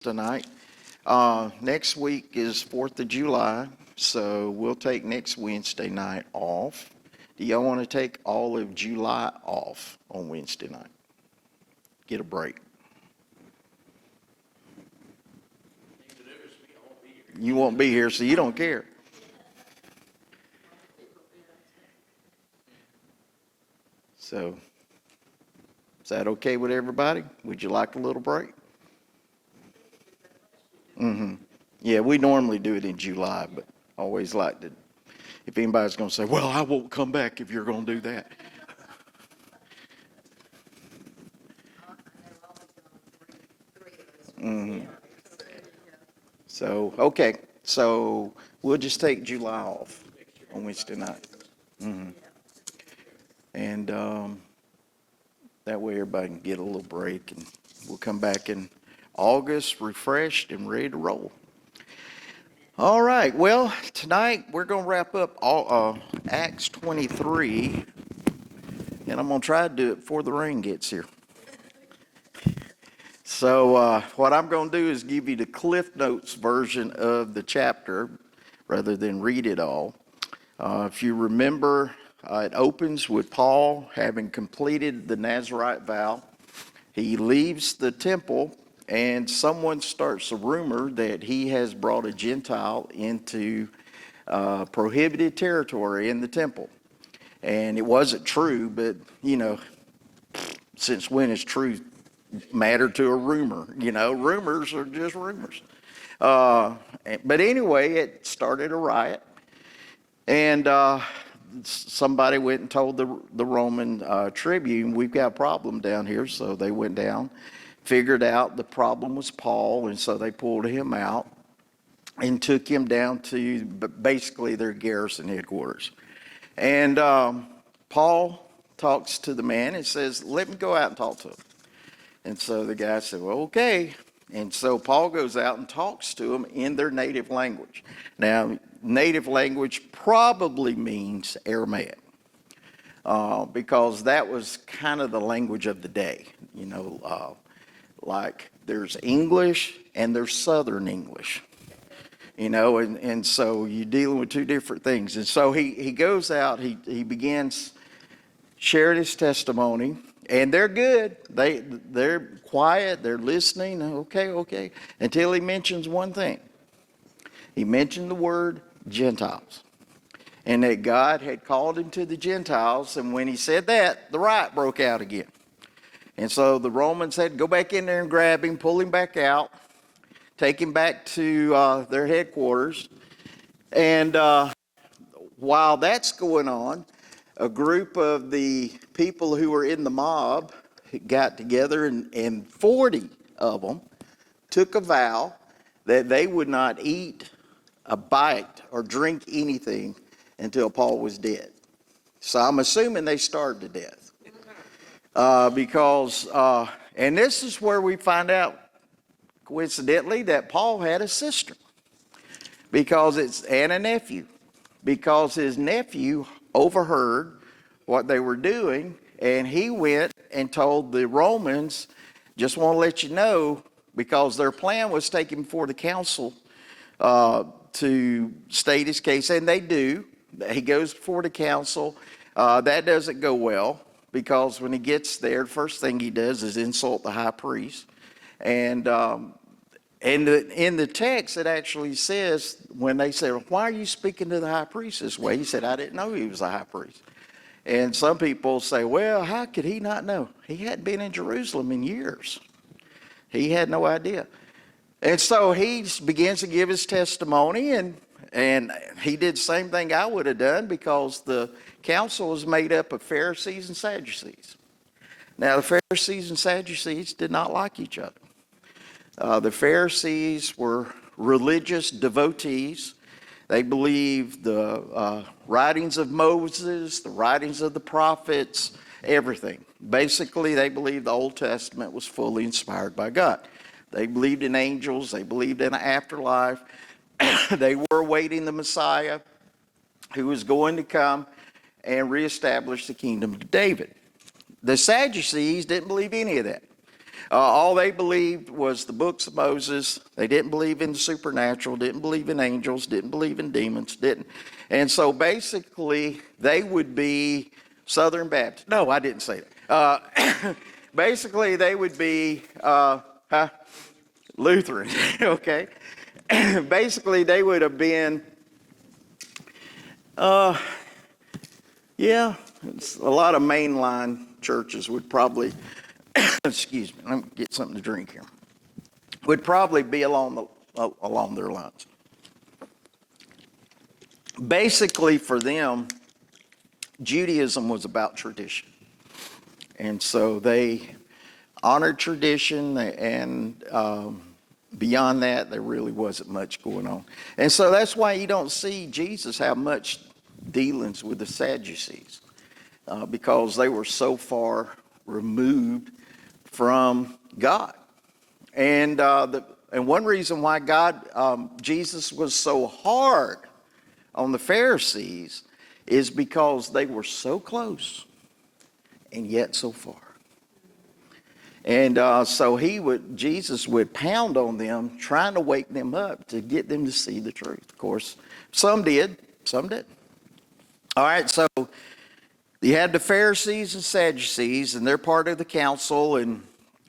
tonight. Next week is 4th of July, so we'll take next Wednesday night off. Do y'all want to take all of July off on Wednesday night? Get a break. You won't be here, so you don't care. So, is that okay with everybody? Would you like a little break? Yeah, we normally do it in July, but I always like to, if anybody's going to say, well, I won't come back if you're going to do that. So, okay, so we'll just take July off on Wednesday night. And that way everybody can get a little break, and we'll come back in August refreshed and ready to roll. All right, well, tonight we're going to wrap up Acts 23, and I'm going to try to do it before the rain gets here. So what I'm going to do is give you the Cliff Notes version of the chapter rather than read it all. If you remember, it opens with Paul having completed the Nazirite vow. He leaves the temple, and someone starts a rumor that he has brought a Gentile into prohibited territory in the temple. And it wasn't true, but, since when is truth matter to a rumor? Rumors are just rumors. But anyway, it started a riot. And somebody went and told the Roman tribune, we've got a problem down here. So they went down, figured out the problem was Paul, and so they pulled him out and took him down to basically their garrison headquarters. And Paul talks to the man and says, let me go out and talk to him. And so the guy said, well, okay. And so Paul goes out and talks to them in their native language. Now, native language probably means Aramaic, because that was kind of the language of the day. Like there's English and there's Southern English, and so you're dealing with two different things. And so he goes out, he begins sharing his testimony, and they're good. They're quiet, they're listening, okay, until he mentions one thing. He mentioned the word Gentiles, and that God had called him to the Gentiles, and when he said that, the riot broke out again. And so the Romans had to go back in there and grab him, pull him back out, take him back to their headquarters. And while that's going on, a group of the people who were in the mob got together, and 40 of them took a vow that they would not eat a bite or drink anything until Paul was dead. So I'm assuming they starved to death. And this is where we find out, coincidentally, that Paul had a sister, and a nephew, because his nephew overheard what they were doing, and he went and told the Romans, just want to let you know, because their plan was to take him before the council to state his case, and they do. He goes before the council. That doesn't go well, because when he gets there, the first thing he does is insult the high priest. And in the text, it actually says, when they say, why are you speaking to the high priest this way? He said, I didn't know he was a high priest. And some people say, well, how could he not know? He hadn't been in Jerusalem in years. He had no idea. And so he begins to give his testimony, and he did the same thing I would have done, because the council was made up of Pharisees and Sadducees. Now, the Pharisees and Sadducees did not like each other. The Pharisees were religious devotees. They believed the writings of Moses, the writings of the prophets, everything. Basically, they believed the Old Testament was fully inspired by God. They believed in angels. They believed in an afterlife. They were awaiting the Messiah who was going to come and reestablish the kingdom of David. The Sadducees didn't believe any of that. All they believed was the books of Moses. They didn't believe in the supernatural, didn't believe in angels, didn't believe in demons, didn't. And so basically, they would be Southern Baptist. No, I didn't say that. Basically, they would be Lutheran, okay? Basically, they would have been, yeah, a lot of mainline churches would probably, excuse me, let me get something to drink here, would probably be along their lines. Basically, for them, Judaism was about tradition. And so they honored tradition, and beyond that, there really wasn't much going on. And so that's why you don't see Jesus have much dealings with the Sadducees, because they were so far removed from God. And one reason why Jesus was so hard on the Pharisees is because they were so close and yet so far. And so Jesus would pound on them, trying to wake them up to get them to see the truth. Of course, some did, some didn't. All right, so you had the Pharisees and Sadducees, and they're part of the council, and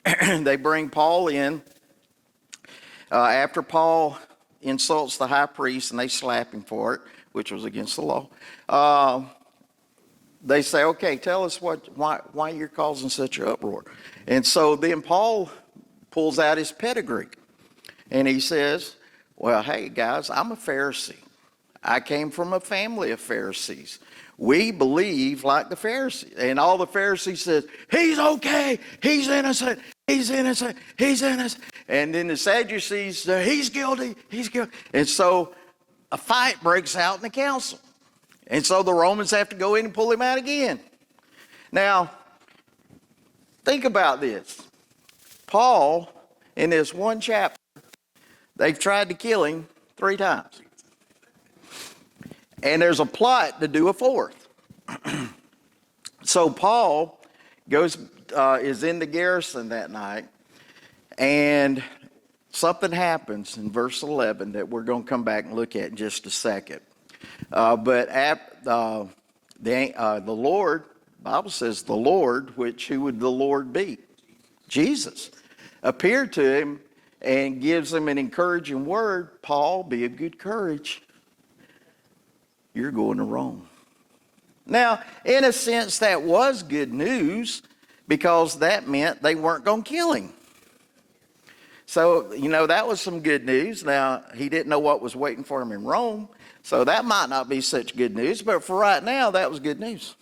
they bring Paul in. After Paul insults the high priest, and they slap him for it, which was against the law, they say, okay, tell us why you're causing such an uproar. And so then Paul pulls out his pedigree, and he says, well, hey, guys, I'm a Pharisee. I came from a family of Pharisees. We believe like the Pharisees. And all the Pharisees said, he's okay, he's innocent, he's innocent, he's innocent. And then the Sadducees say, he's guilty, he's guilty. And so a fight breaks out in the council. And so the Romans have to go in and pull him out again. Now, think about this. Paul, in this one chapter, they've tried to kill him 3 times. And there's a plot to do a 4th. So Paul is in the garrison that night, and something happens in verse 11 that we're going to come back and look at in just a second. But the Lord, the Bible says the Lord, who would the Lord be? Jesus. Appeared to him and gives him an encouraging word. Paul, be of good courage. You're going to Rome. Now, in a sense, that was good news, because that meant they weren't going to kill him. So, that was some good news. Now, he didn't know what was waiting for him in Rome, so that might not be such good news, but for right now, that was good news.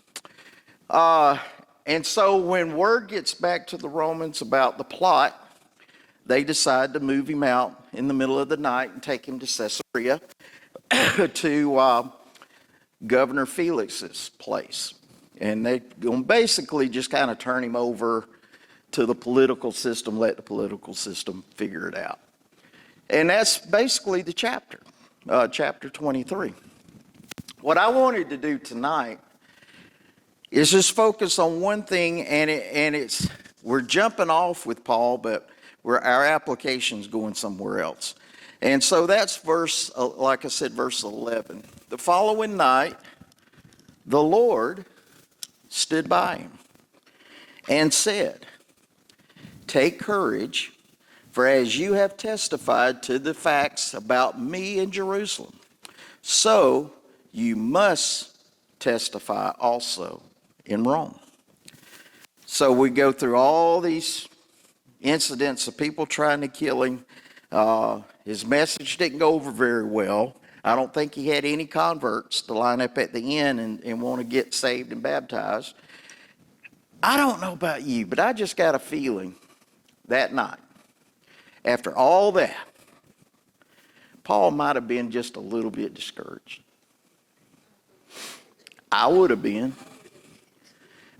And so when word gets back to the Romans about the plot, they decide to move him out in the middle of the night and take him to Caesarea to Governor Felix's place. And they're going to basically just kind of turn him over to the political system, let the political system figure it out. And that's basically the chapter, chapter 23. What I wanted to do tonight is just focus on one thing, and we're jumping off with Paul, but our application's going somewhere else. And so that's like I said, verse 11. The following night, the Lord stood by him and said, take courage, for as you have testified to the facts about me in Jerusalem, so you must testify also in Rome. So we go through all these incidents of people trying to kill him. His message didn't go over very well. I don't think he had any converts to line up at the end and want to get saved and baptized. I don't know about you, but I just got a feeling that night, after all that, Paul might have been just a little bit discouraged. I would have been.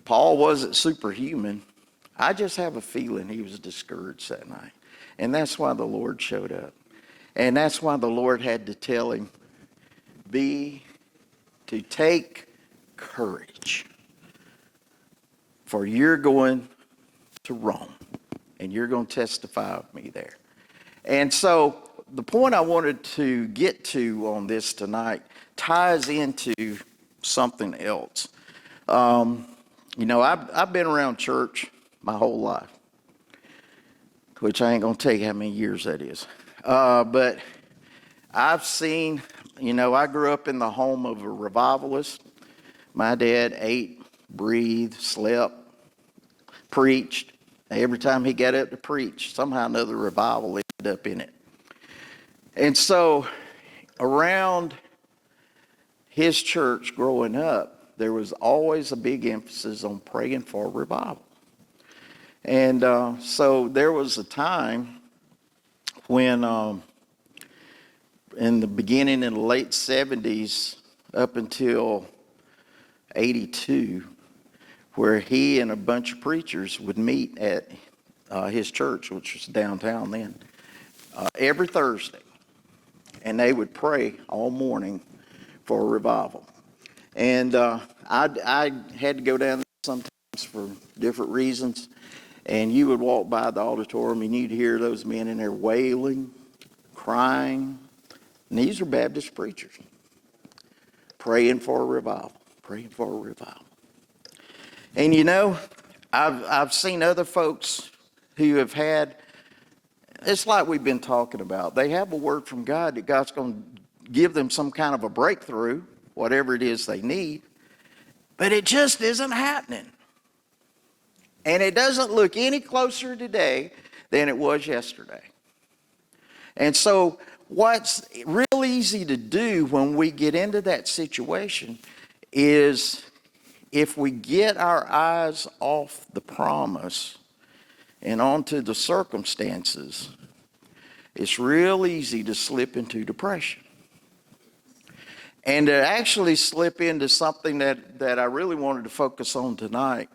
Paul wasn't superhuman. I just have a feeling he was discouraged that night. And that's why the Lord showed up. And that's why the Lord had to tell him, to take courage, for you're going to Rome. and you're going to testify of me there. And so the point I wanted to get to on this tonight ties into something else. I've been around church my whole life, which I ain't going to tell you how many years that is. But I've seen, I grew up in the home of a revivalist. My dad ate, breathed, slept, preached. Every time he got up to preach, somehow another revival ended up in it. And so around his church growing up, there was always a big emphasis on praying for revival. And so there was a time when in the beginning in the late 70s up until 82, where he and a bunch of preachers would meet at his church, which was downtown then, every Thursday. And they would pray all morning for a revival. And I had to go down there sometimes for different reasons. And you would walk by the auditorium and you'd hear those men in there wailing, crying. And these are Baptist preachers praying for a revival, praying for a revival. And I've seen other folks who have had, it's like we've been talking about. They have a word from God that God's going to give them some kind of a breakthrough, whatever it is they need, but it just isn't happening. And it doesn't look any closer today than it was yesterday. And so what's real easy to do when we get into that situation is, if we get our eyes off the promise and onto the circumstances, it's real easy to slip into depression. And to actually slip into something that I really wanted to focus on tonight,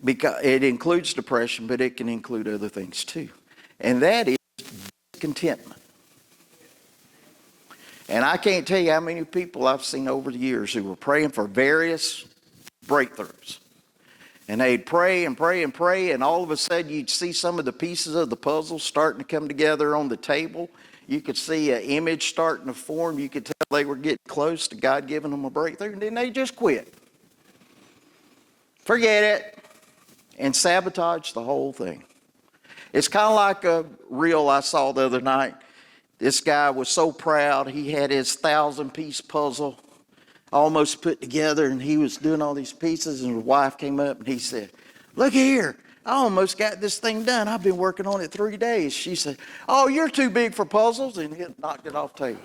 because it includes depression, but it can include other things too. And that is contentment. And I can't tell you how many people I've seen over the years who were praying for various breakthroughs. And they'd pray and pray and pray, and all of a sudden you'd see some of the pieces of the puzzle starting to come together on the table. You could see an image starting to form. You could tell they were getting close to God giving them a breakthrough, and then they just quit. Forget it. And sabotage the whole thing. It's kind of like a reel I saw the other night. This guy was so proud. He had his 1,000-piece puzzle almost put together, and he was doing all these pieces, and his wife came up and he said, "Look here, I almost got this thing done. I've been working on it 3 days." She said, "Oh, you're too big for puzzles," and he knocked it off the table.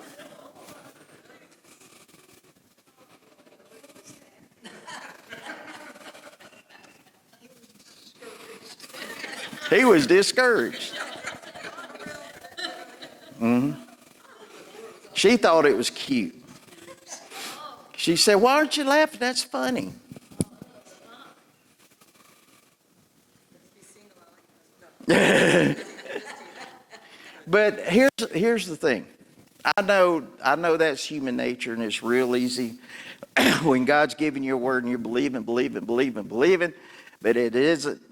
He was discouraged. She thought it was cute. She said, "Why aren't you laughing? That's funny." But here's the thing. I know that's human nature, and it's real easy when God's giving you a word and you're believing, but it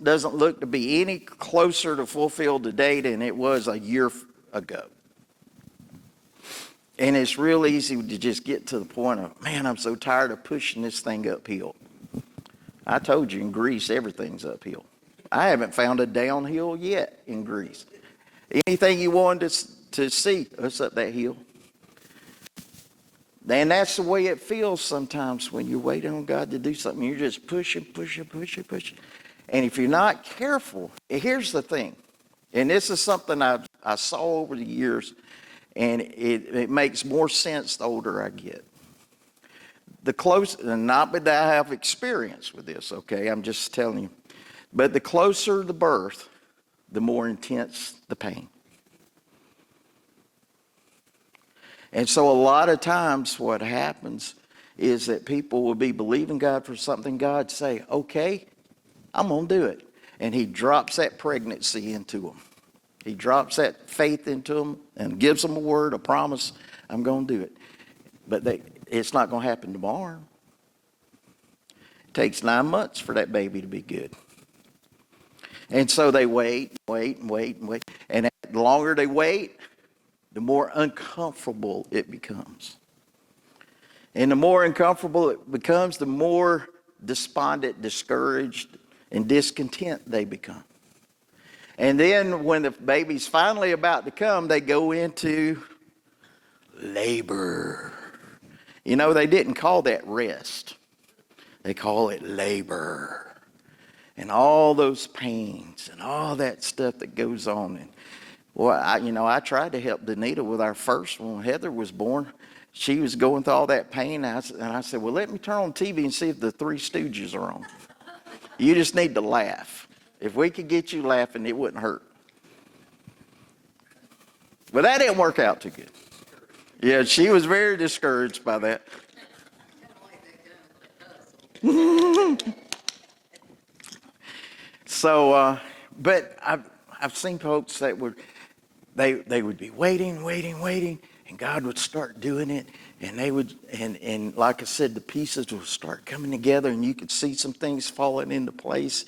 doesn't look to be any closer to fulfilled today than it was a year ago. And it's real easy to just get to the point of, man, I'm so tired of pushing this thing uphill. I told you in Greece, everything's uphill. I haven't found a downhill yet in Greece. Anything you wanted to see, it's up that hill. And that's the way it feels sometimes when you're waiting on God to do something. You're just pushing. And if you're not careful, here's the thing. And this is something I saw over the years, and it makes more sense the older I get. The closer, and not that I have experience with this, okay? I'm just telling you. But the closer the birth, the more intense the pain. And so a lot of times what happens is that people will be believing God for something. God say, "Okay, I'm going to do it." And he drops that pregnancy into them. He drops that faith into them and gives them a word, a promise, "I'm going to do it." But it's not going to happen tomorrow. It takes 9 months for that baby to be good. And so they wait, wait, and wait, and wait. And the longer they wait, the more uncomfortable it becomes. And the more uncomfortable it becomes, the more despondent, discouraged, and discontent they become. And then when the baby's finally about to come, they go into labor. You know, they didn't call that rest. They call it labor. And all those pains and all that stuff that goes on. And well, I tried to help Danita with our first one. When Heather was born, she was going through all that pain. And I said, well, let me turn on TV and see if the Three Stooges are on. You just need to laugh. If we could get you laughing, it wouldn't hurt. But that didn't work out too good. Yeah, she was very discouraged by that. So, but I've seen folks that they would be waiting, and God would start doing it, and they would, and like I said, the pieces would start coming together, and you could see some things falling into place,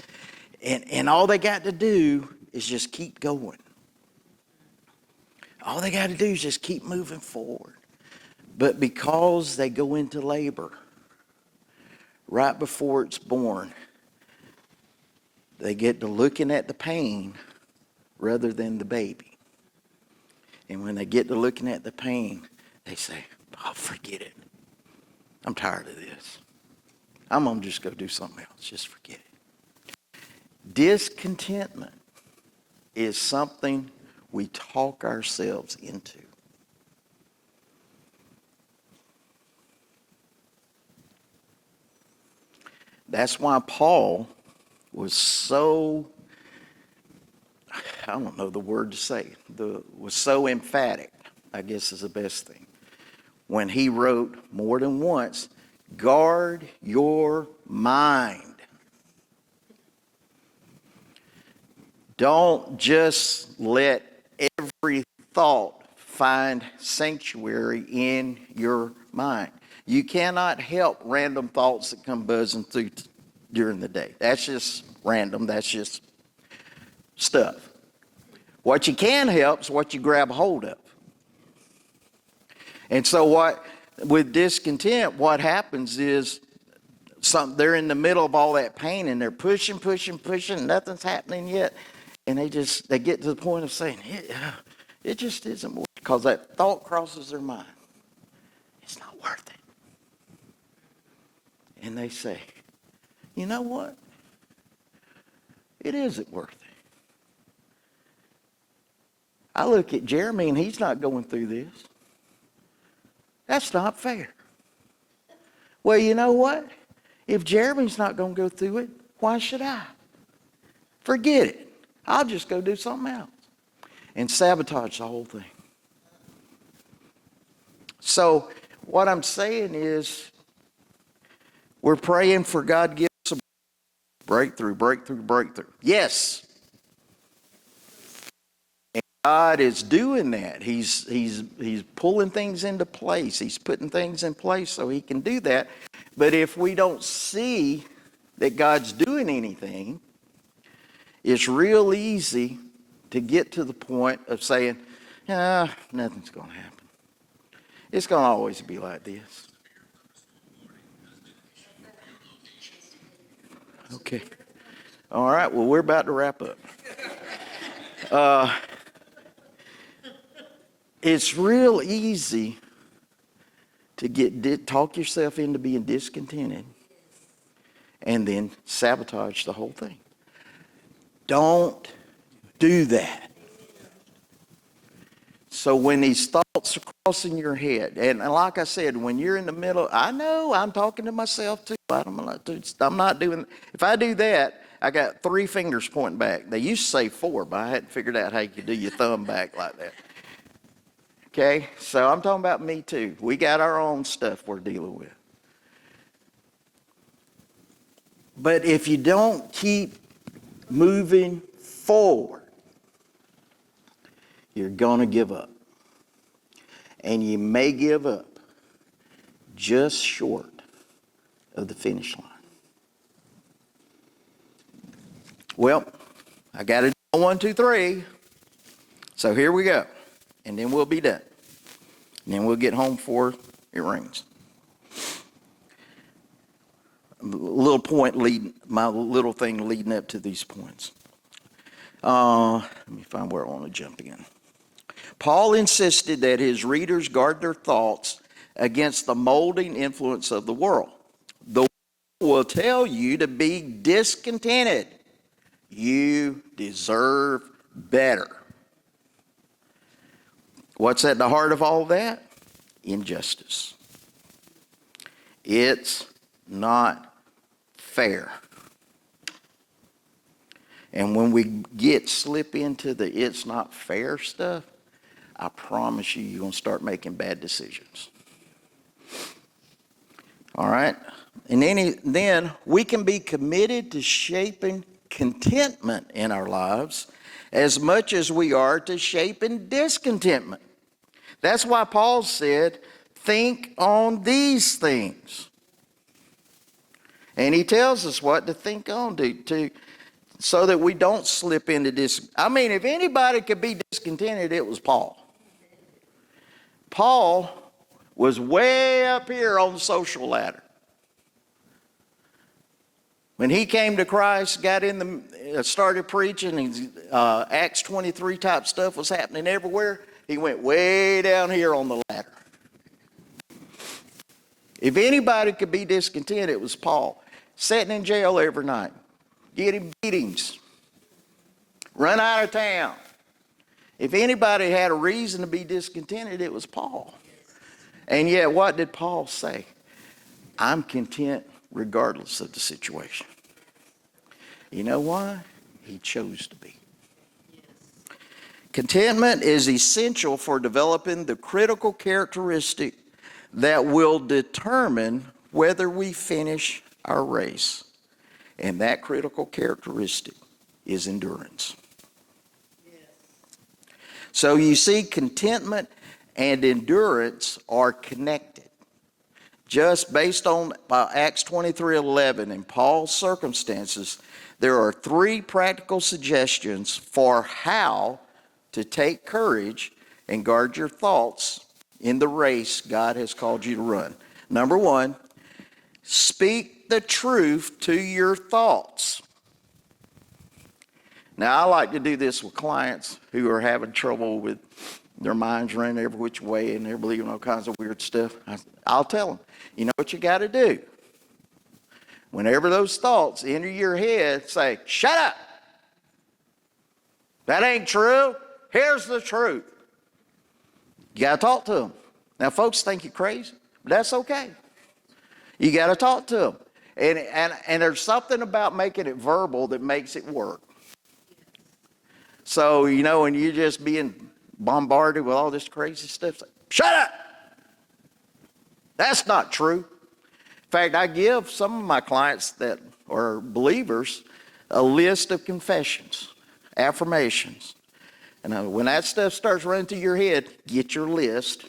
and all they got to do is just keep going. All they got to do is just keep moving forward. But because they go into labor right before it's born, they get to looking at the pain rather than the baby. And when they get to looking at the pain, they say, oh, forget it. I'm tired of this. I'm going to just go do something else. Just forget it. Discontentment is something we talk ourselves into. That's why Paul was so, I don't know the word to say, was so emphatic, I guess is the best thing, when he wrote more than once, guard your mind. Don't just let every thought find sanctuary in your mind. You cannot help random thoughts that come buzzing through during the day. That's just random. That's just stuff. What you can help is what you grab hold of. And so with discontent, what happens is they're in the middle of all that pain and they're pushing, nothing's happening yet. And they get to the point of saying, it just isn't worth it, because that thought crosses their mind. It's not worth it. And they say, you know what? It isn't worth it. I look at Jeremy and he's not going through this. That's not fair. Well, you know what? If Jeremy's not going to go through it, why should I? Forget it. I'll just go do something else. And sabotage the whole thing. So what I'm saying is, we're praying for God to give us a breakthrough. Yes. And God is doing that. He's pulling things into place. He's putting things in place so he can do that. But if we don't see that God's doing anything, it's real easy to get to the point of saying, nothing's going to happen. It's going to always be like this. Okay. All right. Well, we're about to wrap up. It's real easy to talk yourself into being discontented and then sabotage the whole thing. Don't do that. So when these thoughts are crossing your head, and like I said, when you're in the middle, I know I'm talking to myself too. I'm not doing, if I do that, I got 3 fingers pointing back. They used to say 4, but I hadn't figured out how you could do your thumb back like that. Okay, so I'm talking about me too. We got our own stuff we're dealing with. But if you don't keep moving forward, you're going to give up. And you may give up just short of the finish line. Well, I got to do 1, 2, 3. So here we go. And then we'll be done. And then we'll get home before it rains. My little thing leading up to these points. Let me find where I want to jump in. Paul insisted that his readers guard their thoughts against the molding influence of the world. The world will tell you to be discontented. You deserve better. What's at the heart of all that? Injustice. It's not fair. And when we slip into the it's not fair stuff, I promise you're going to start making bad decisions. All right? And then we can be committed to shaping contentment in our lives as much as we are to shaping discontentment. That's why Paul said, think on these things. And he tells us what to think on so that we don't slip into this. I mean, if anybody could be discontented, it was Paul. Paul was way up here on the social ladder. When he came to Christ, started preaching, and Acts 23 type stuff was happening everywhere, he went way down here on the ladder. If anybody could be discontent, it was Paul. Sitting in jail every night, getting beatings, run out of town. If anybody had a reason to be discontented, it was Paul. And yet, what did Paul say? I'm content regardless of the situation. You know why? He chose to be. Contentment is essential for developing the critical characteristic that will determine whether we finish our race. And that critical characteristic is endurance. So you see, contentment and endurance are connected. Just based on Acts 23:11 and Paul's circumstances, there are 3 practical suggestions for how to take courage and guard your thoughts in the race God has called you to run. Number 1, speak the truth to your thoughts. Now, I like to do this with clients who are having trouble with their minds running every which way and they're believing all kinds of weird stuff. I'll tell them, you know what you got to do? Whenever those thoughts enter your head, say, shut up. That ain't true. Here's the truth. You got to talk to them. Now, folks think you're crazy, but that's okay. You got to talk to them. And there's something about making it verbal that makes it work. So, when you're just being bombarded with all this crazy stuff, say, shut up! That's not true. In fact, I give some of my clients that are believers a list of confessions, affirmations. And when that stuff starts running through your head, get your list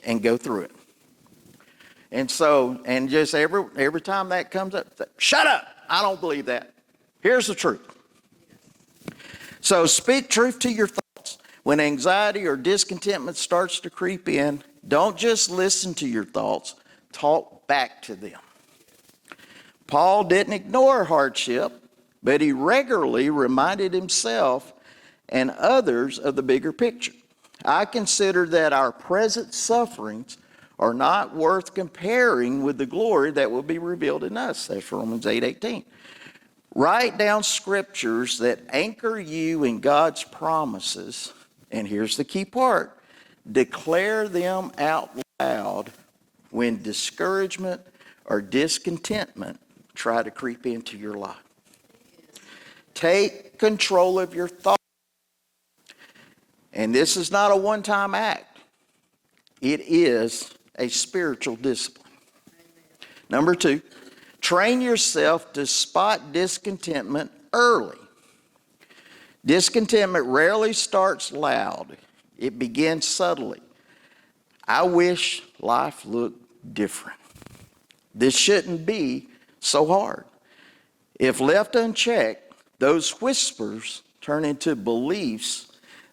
and go through it. And so, just every time that comes up, say, shut up! I don't believe that. Here's the truth. So speak truth to your thoughts. When anxiety or discontentment starts to creep in, don't just listen to your thoughts, talk back to them. Paul didn't ignore hardship, but he regularly reminded himself and others of the bigger picture. I consider that our present sufferings are not worth comparing with the glory that will be revealed in us. That's Romans 8:18. Write down scriptures that anchor you in God's promises, and here's the key part. Declare them out loud when discouragement or discontentment try to creep into your life. Take control of your thoughts. And this is not a one-time act. It is a spiritual discipline. Number 2, train yourself to spot discontentment early. Discontentment rarely starts loud. It begins subtly. I wish life looked different. This shouldn't be so hard. If left unchecked, those whispers turn into beliefs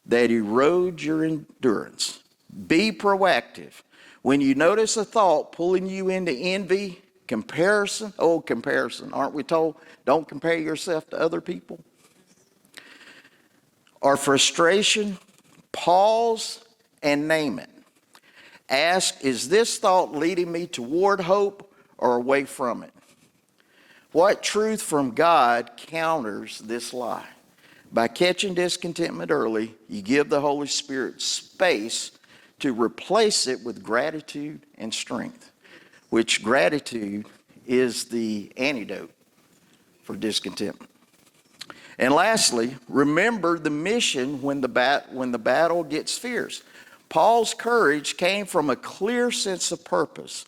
that erode your endurance. Be proactive. When you notice a thought pulling you into envy, comparison, comparison, aren't we told? Don't compare yourself to other people. Or frustration, pause and name it. Ask, is this thought leading me toward hope or away from it? What truth from God counters this lie? By catching discontentment early, you give the Holy Spirit space to replace it with gratitude and strength, which gratitude is the antidote for discontentment. And lastly, remember the mission when the battle gets fierce. Paul's courage came from a clear sense of purpose.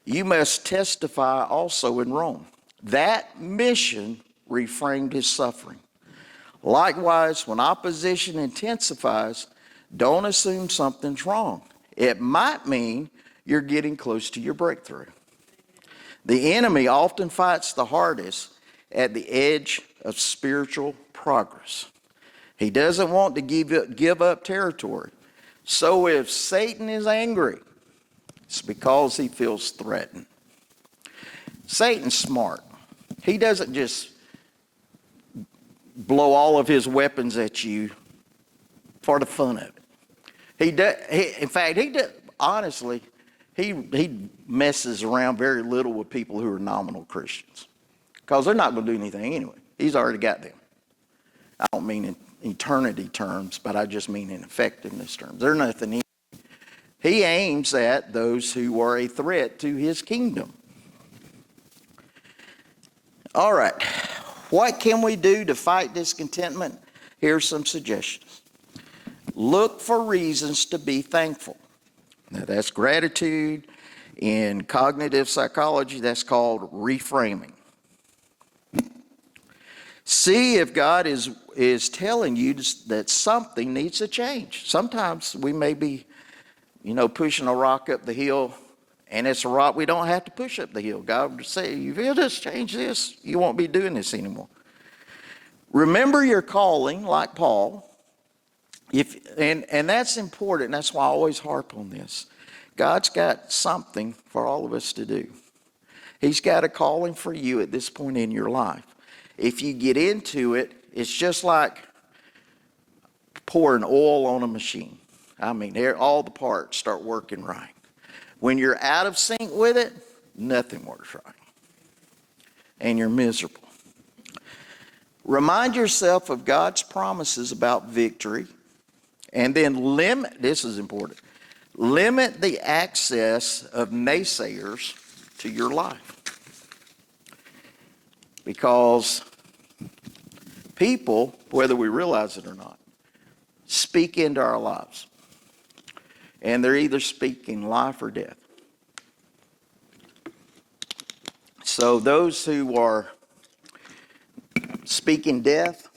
You must testify also in Rome. That mission reframed his suffering. Likewise, when opposition intensifies, don't assume something's wrong. It might mean you're getting close to your breakthrough. The enemy often fights the hardest at the edge of spiritual progress. He doesn't want to give up territory. So if Satan is angry, it's because he feels threatened. Satan's smart. He doesn't just blow all of his weapons at you for the fun of it. Honestly, he messes around very little with people who are nominal Christians because they're not going to do anything anyway. He's already got them. I don't mean in eternity terms, but I just mean in effectiveness terms. They're nothing. He aims at those who are a threat to his kingdom. All right. What can we do to fight discontentment? Here's some suggestions. Look for reasons to be thankful. Now, that's gratitude. In cognitive psychology, that's called reframing. See if God is telling you that something needs to change. Sometimes we may be, pushing a rock up the hill, and it's a rock we don't have to push up the hill. God would say, if you'll just change this, you won't be doing this anymore. Remember your calling, like Paul. And that's important. That's why I always harp on this. God's got something for all of us to do. He's got a calling for you at this point in your life. If you get into it, it's just like pouring oil on a machine. I mean, all the parts start working right. When you're out of sync with it, nothing works right. And you're miserable. Remind yourself of God's promises about victory. And then this is important, limit the access of naysayers to your life. Because people, whether we realize it or not, speak into our lives. And they're either speaking life or death. So those who are speaking death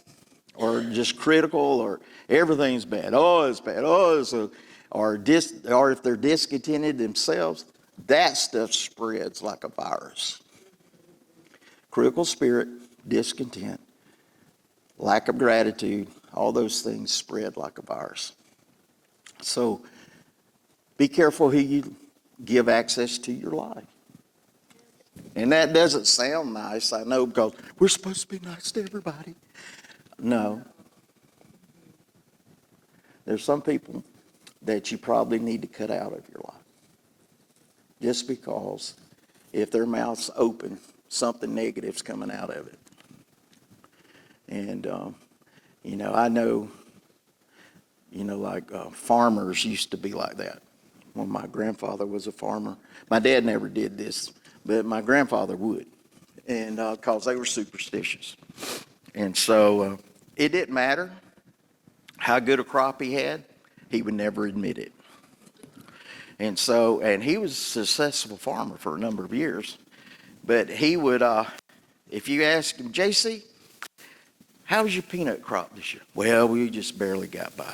or just critical or everything's bad, it's bad, or if they're discontented themselves, that stuff spreads like a virus. Critical spirit, discontent, lack of gratitude, all those things spread like a virus. So be careful who you give access to your life. And that doesn't sound nice, I know, because we're supposed to be nice to everybody. No. There's some people that you probably need to cut out of your life. Just because if their mouth's open, something negative's coming out of it. And, I know, farmers used to be like that. When my grandfather was a farmer, my dad never did this, but my grandfather would, and because they were superstitious. And so it didn't matter how good a crop he had, he would never admit it. And he was a successful farmer for a number of years, but he would, if you ask him, JC, how was your peanut crop this year? Well, we just barely got by.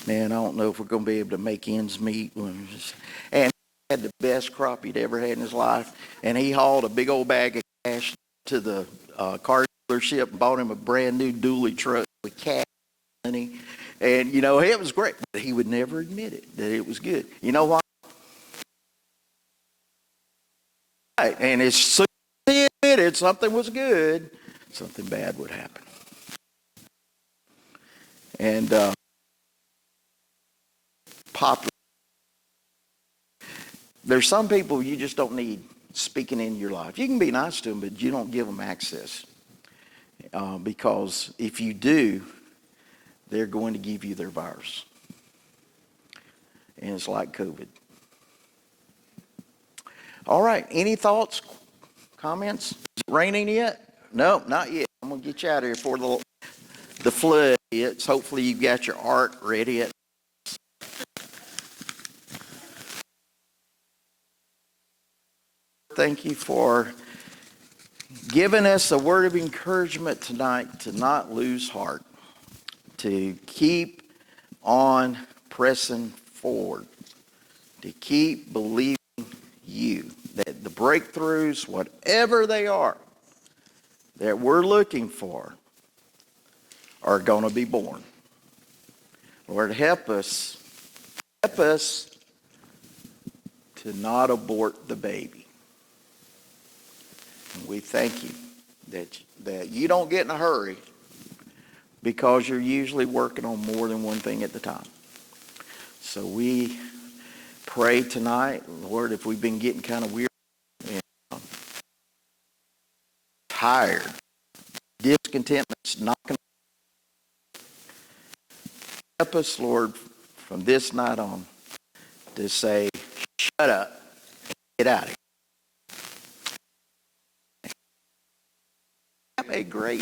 I don't know if we're going to be able to make ends meet. And he had the best crop he'd ever had in his life. And he hauled a big old bag of cash to the car dealership and bought him a brand new dually truck with cash money. And, you know, it was great. But he would never admit it, that it was good. You know why? Right. And as soon as he admitted something was good, something bad would happen. And popular. There's some people you just don't need speaking in your life. You can be nice to them, but you don't give them access. Because if you do, they're going to give you their virus. And it's like COVID. All right. Any thoughts, comments? Is it raining yet? No, not yet. I'm going to get you out of here before the flood hits. Hopefully you've got your art ready. Thank you for giving us a word of encouragement tonight to not lose heart, to keep on pressing forward, to keep believing you, that the breakthroughs, whatever they are, that we're looking for, are going to be born. Lord, help us to not abort the baby. And we thank you that you don't get in a hurry, because you're usually working on more than one thing at the time. So we pray tonight, Lord, if we've been getting kind of weary and tired, discontentment's knocking. Help us, Lord, from this night on to say, shut up and get out of here. Have a great